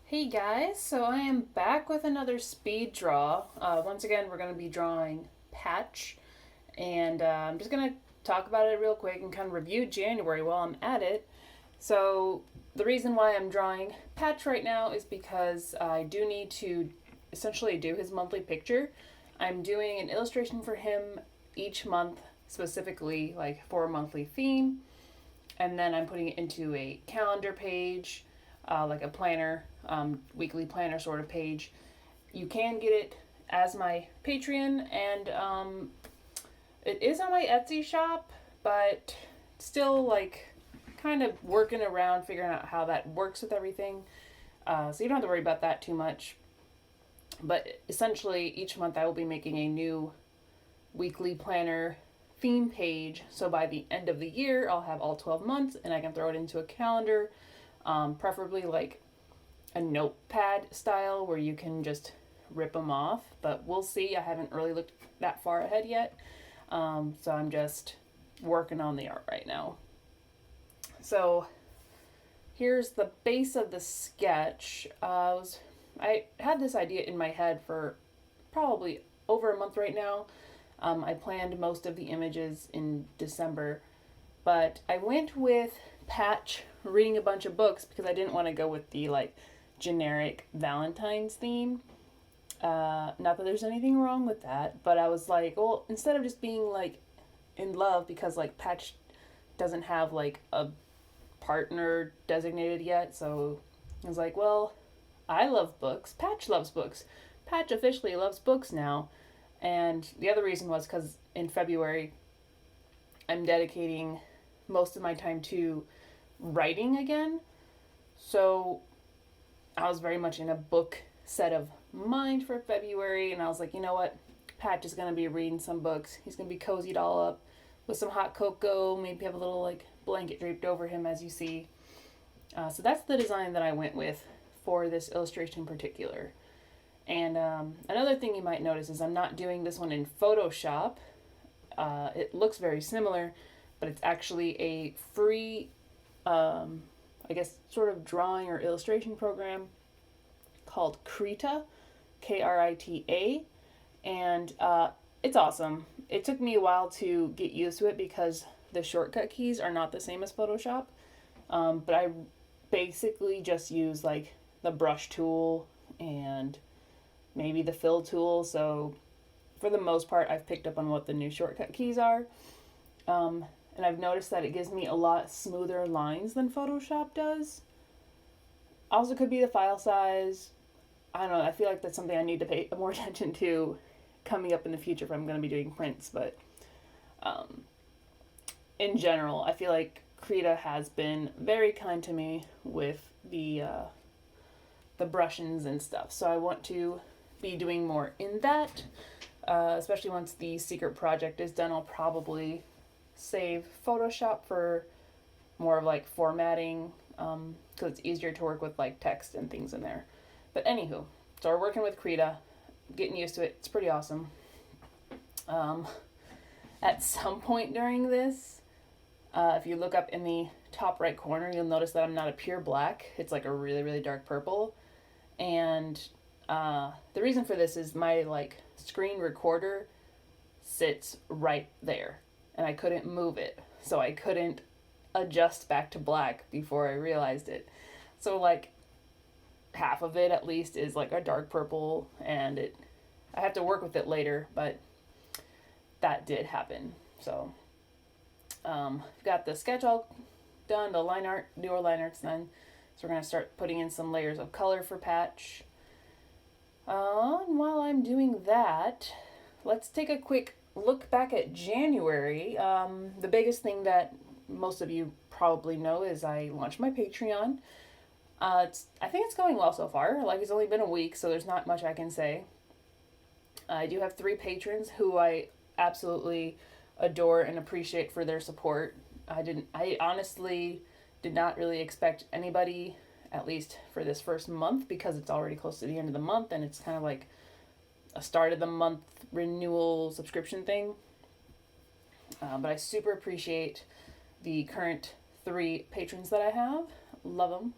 Hey guys, so I am back with another speed draw. Once again, we're going to be drawing Patch, and I'm just going to talk about it real quick and kind of review January while I'm at it. So, the reason why I'm drawing Patch right now is because I do need to essentially do his monthly picture. I'm doing an illustration for him each month, specifically like for a monthly theme, and then I'm putting it into a calendar page, like a planner, weekly planner sort of page. You can get it as my Patreon, and it is on my Etsy shop, but still like kind of working around figuring out how that works with everything. So you don't have to worry about that too much. But essentially, each month I will be making a new weekly planner theme page. So by the end of the year, I'll have all 12 months and I can throw it into a calendar, preferably like a notepad style where you can just rip them off. But we'll see. I haven't really looked that far ahead yet. So I'm just working on the art right now. So here's the base of the sketch. I had this idea in my head for probably over a month right now. I planned most of the images in December, but I went with Patch reading a bunch of books because I didn't want to go with the like generic Valentine's theme. Not that there's anything wrong with that, but I was like, well, instead of just being like in love, because like Patch doesn't have like a partner designated yet, so I was like, well, I love books. Patch loves books. Patch officially loves books now. And the other reason was because in February, I'm dedicating most of my time to writing again. So I was very much in a book set of mind for February. And I was like, you know what? Patch is going to be reading some books. He's going to be cozied all up with some hot cocoa. Maybe have a little like blanket draped over him, as you see. So that's the design that I went with for this illustration in particular. And another thing you might notice is I'm not doing this one in Photoshop. It looks very similar, but it's actually a free, I guess, sort of drawing or illustration program called Krita, Krita, and it's awesome. It took me a while to get used to it because the shortcut keys are not the same as Photoshop, but I basically just use like the brush tool and maybe the fill tool. So for the most part, I've picked up on what the new shortcut keys are. And I've noticed that it gives me a lot smoother lines than Photoshop does. Also could be the file size. I don't know, I feel like that's something I need to pay more attention to coming up in the future if I'm going to be doing prints. But in general, I feel like Krita has been very kind to me with the brushings and stuff. So I want to be doing more in that, especially once the secret project is done. I'll probably save Photoshop for more of like formatting, because it's easier to work with like text and things in there. But anywho, so we're working with Krita, getting used to it. It's pretty awesome. At some point during this, if you look up in the top right corner, you'll notice that I'm not a pure black. It's like a really, really dark purple. And the reason for this is my like screen recorder sits right there and I couldn't move it. So I couldn't adjust back to black before I realized it. So like half of it at least is like a dark purple, and I have to work with it later, but that did happen. So got the sketch all done, the line art, newer line art's done. So we're going to start putting in some layers of color for Patch. And while I'm doing that, let's take a quick look back at January. The biggest thing that most of you probably know is I launched my Patreon. I think it's going well so far. Like, it's only been a week, so there's not much I can say. I do have 3 patrons who I absolutely adore and appreciate for their support. I honestly did not really expect anybody, at least for this first month, because it's already close to the end of the month and it's kind of like a start of the month renewal subscription thing. But I super appreciate the current 3 patrons that I have. Love them.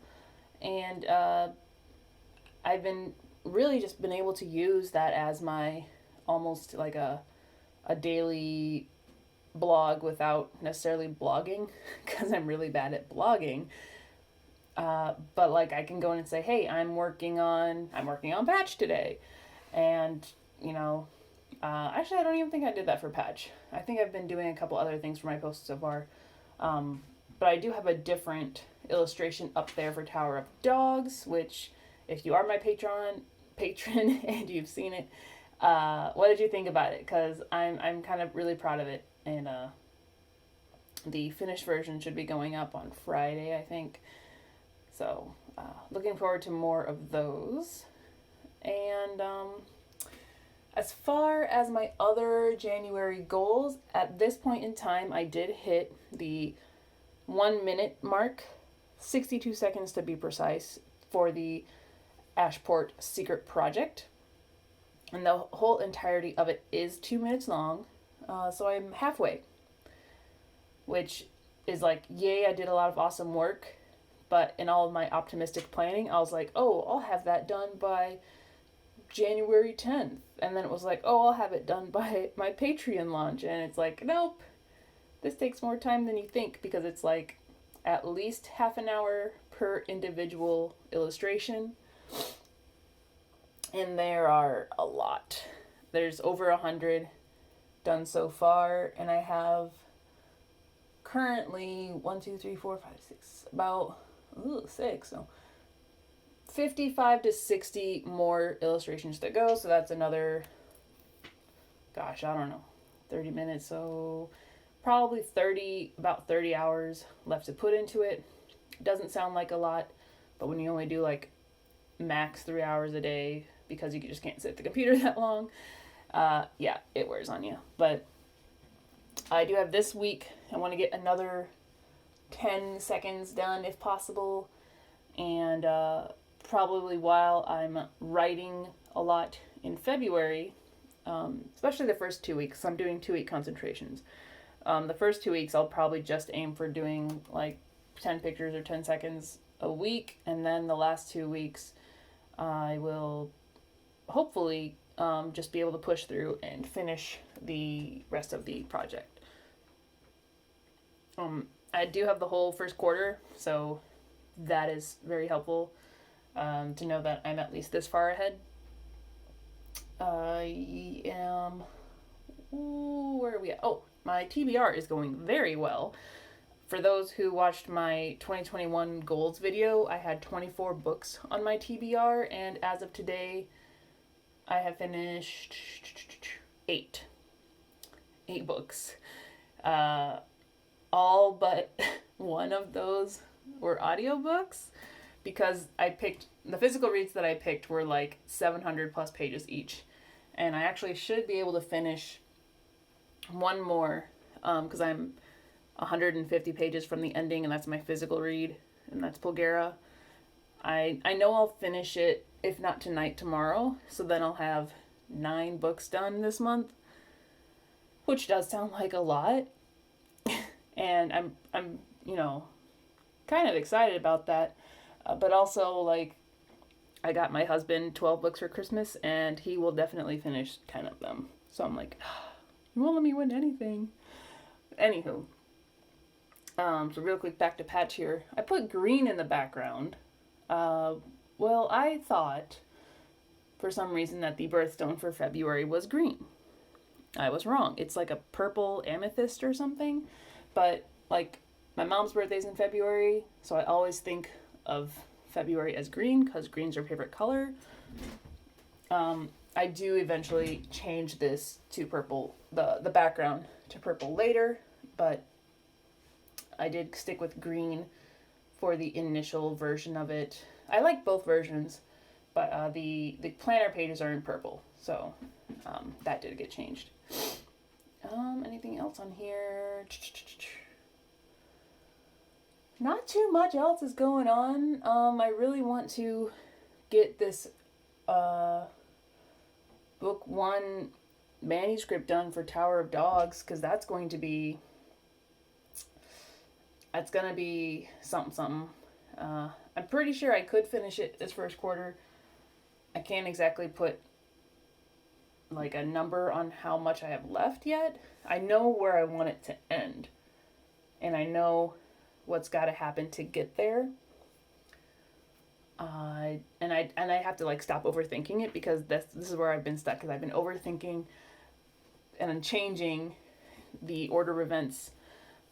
And I've been really just been able to use that as my almost like a daily blog without necessarily blogging because I'm really bad at blogging. But like I can go in and say, hey, I'm working on Patch today, and you know, actually I don't even think I did that for Patch. I think I've been doing a couple other things for my posts so far, but I do have a different illustration up there for Tower of Dogs, which if you are my patron and you've seen it, what did you think about it? Because I'm kind of really proud of it, and the finished version should be going up on Friday, I think. So, looking forward to more of those. And as far as my other January goals, at this point in time, I did hit the 1 minute mark, 62 seconds to be precise, for the Ashport Secret Project. And the whole entirety of it is 2 minutes long, so I'm halfway, which is like, yay, I did a lot of awesome work. But in all of my optimistic planning, I was like, oh, I'll have that done by January 10th. And then it was like, oh, I'll have it done by my Patreon launch. And it's like, nope, this takes more time than you think, because it's like at least half an hour per individual illustration. And there are a lot. There's over 100 done so far. And I have currently 6, so 55 to 60 more illustrations to go. So that's another, gosh, I don't know, 30 minutes. So probably about 30 hours left to put into it. Doesn't sound like a lot, but when you only do like max 3 hours a day because you just can't sit at the computer that long, yeah, it wears on you. But I do have this week, I want to get another 10 seconds done if possible, and probably while I'm writing a lot in February, especially the first 2 weeks. I'm doing 2-week concentrations. The first 2 weeks I'll probably just aim for doing like 10 pictures or 10 seconds a week, and then the last 2 weeks I will hopefully just be able to push through and finish the rest of the project. I do have the whole first quarter, so that is very helpful to know that I'm at least this far ahead. I am... where are we at? Oh, my TBR is going very well. For those who watched my 2021 goals video, I had 24 books on my TBR, and as of today, I have finished 8 books. All but one of those were audiobooks, because I picked, the physical reads that I picked were like 700 plus pages each. And I actually should be able to finish one more, because I'm 150 pages from the ending, and that's my physical read, and that's Pulgara. I know I'll finish it, if not tonight, tomorrow, so then I'll have 9 books done this month, which does sound like a lot. And I'm you know, kind of excited about that, but also like I got my husband 12 books for Christmas, and he will definitely finish 10 of them. So I'm like, you won't let me win anything. Anywho, so real quick, back to Patch here. I put green in the background. Well, I thought for some reason that the birthstone for February was green. I was wrong. It's like a purple amethyst or something. But, like, my mom's birthday's in February, so I always think of February as green, because green's her favorite color. I do eventually change this to purple, the background to purple later, but I did stick with green for the initial version of it. I like both versions, but the planner pages are in purple, so that did get changed. Anything else on here? Not too much else is going on. I really want to get this book 1 manuscript done for Tower of Dogs, because that's going to be something. I'm pretty sure I could finish it this first quarter, I can't exactly put like a number on how much I have left yet. I know where I want it to end, and I know what's got to happen to get there. And I have to like stop overthinking it, because this is where I've been stuck, because I've been overthinking and then changing the order of events.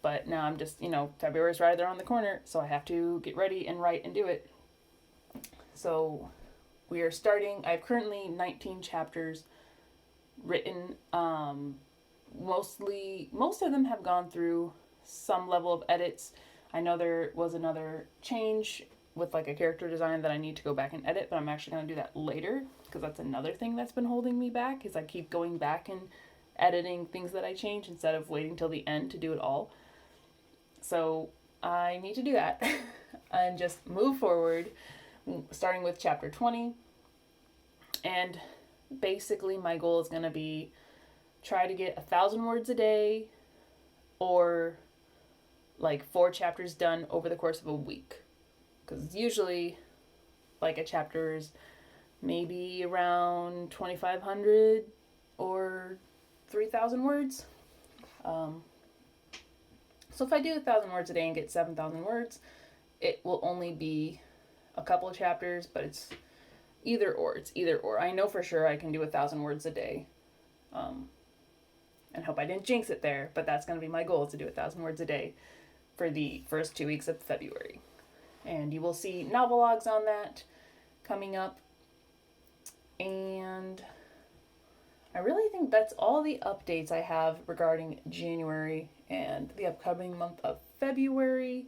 But now I'm just, February's right there on the corner, so I have to get ready and write and do it. So we are starting. I have currently 19 chapters written. Most of them have gone through some level of edits. I know there was another change with like a character design that I need to go back and edit, but I'm actually going to do that later, because that's another thing that's been holding me back, is I keep going back and editing things that I change instead of waiting till the end to do it all. So I need to do that and just move forward, starting with chapter 20. And basically my goal is going to be try to get 1,000 words a day, or like 4 chapters done over the course of a week. Because usually, like, a chapter is maybe around 2,500 or 3,000 words. So if I do 1,000 words a day and get 7,000 words, it will only be a couple of chapters, but it's either or. It's either or. I know for sure I can do 1,000 words a day. And hope I didn't jinx it there, but that's going to be my goal, is to do 1,000 words a day for the first 2 weeks of February. And you will see novel logs on that coming up. And I really think that's all the updates I have regarding January and the upcoming month of February.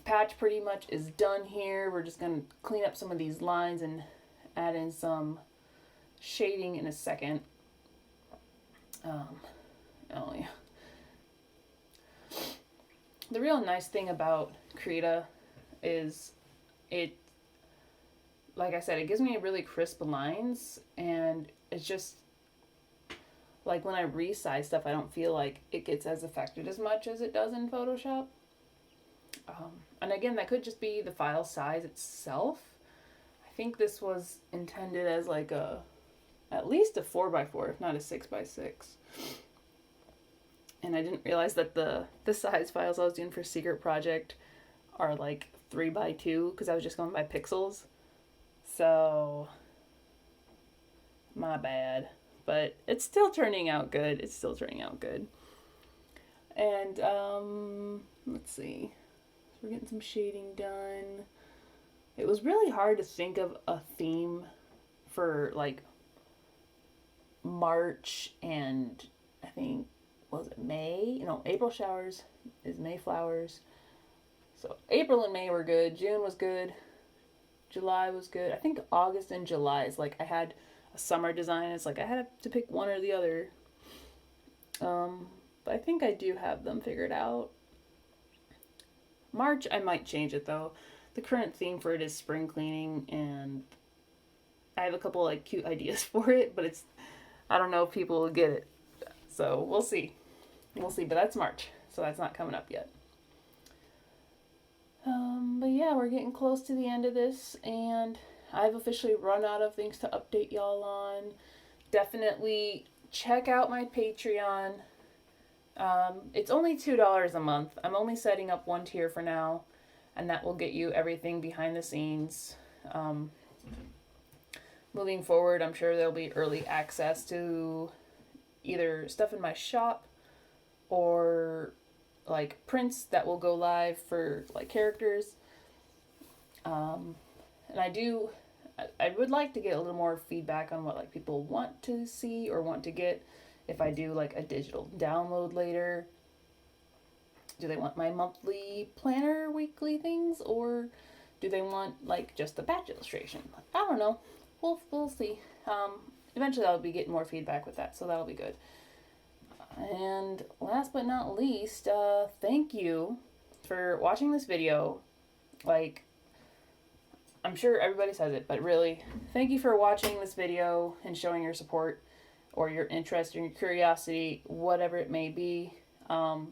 Patch pretty much is done here. We're just going to clean up some of these lines and add in some shading in a second. Oh yeah. The real nice thing about Krita is it, like I said, it gives me really crisp lines, and it's just like when I resize stuff, I don't feel like it gets as affected as much as it does in Photoshop. And again, that could just be the file size itself. I think this was intended as like at least a 4x4, if not a 6x6. And I didn't realize that the size files I was doing for Secret Project are like 3x2, because I was just going by pixels. So, my bad. But it's still turning out good. And, let's see. So we're getting some shading done. It was really hard to think of a theme for, like, March and, I think, was it May? No, April showers is May flowers. So April and May were good. June was good. July was good. I think August and July is like I had a summer design. It's like I had to pick one or the other. But I think I do have them figured out. March, I might change it though. The current theme for it is spring cleaning, and I have a couple like cute ideas for it, but I don't know if people will get it. So we'll see. But that's March, so that's not coming up yet. But yeah, we're getting close to the end of this, and I've officially run out of things to update y'all on. Definitely check out my Patreon. It's only $2 a month. I'm only setting up one tier for now, and that will get you everything behind the scenes. Moving forward, I'm sure there'll be early access to either stuff in my shop or like prints that will go live for like characters. And I would like to get a little more feedback on what like people want to see or want to get if I do like a digital download later. Do they want my monthly planner weekly things, or do they want like just the patch illustration? I don't know. We'll see. Eventually I'll be getting more feedback with that, so that'll be good. And last but not least, thank you for watching this video. Like, I'm sure everybody says it, but really, thank you for watching this video and showing your support or your interest or your curiosity, whatever it may be.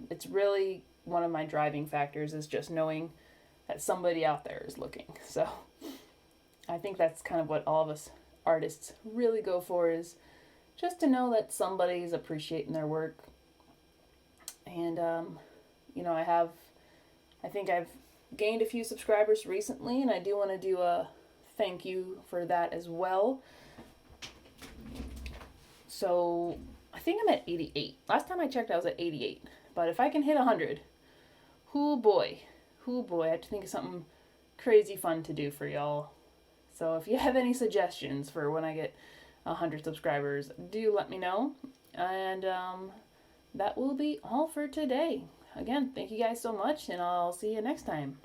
It's really one of my driving factors, is just knowing that somebody out there is looking. So, I think that's kind of what all of us artists really go for, is just to know that somebody's appreciating their work. And I think I've gained a few subscribers recently, and I do want to do a thank you for that as well. So I think I'm at 88. Last time I checked, I was at 88. But if I can hit 100, hoo boy, I have to think of something crazy fun to do for y'all. So if you have any suggestions for when I get 100 subscribers, do let me know. And that will be all for today. Again, thank you guys so much, and I'll see you next time.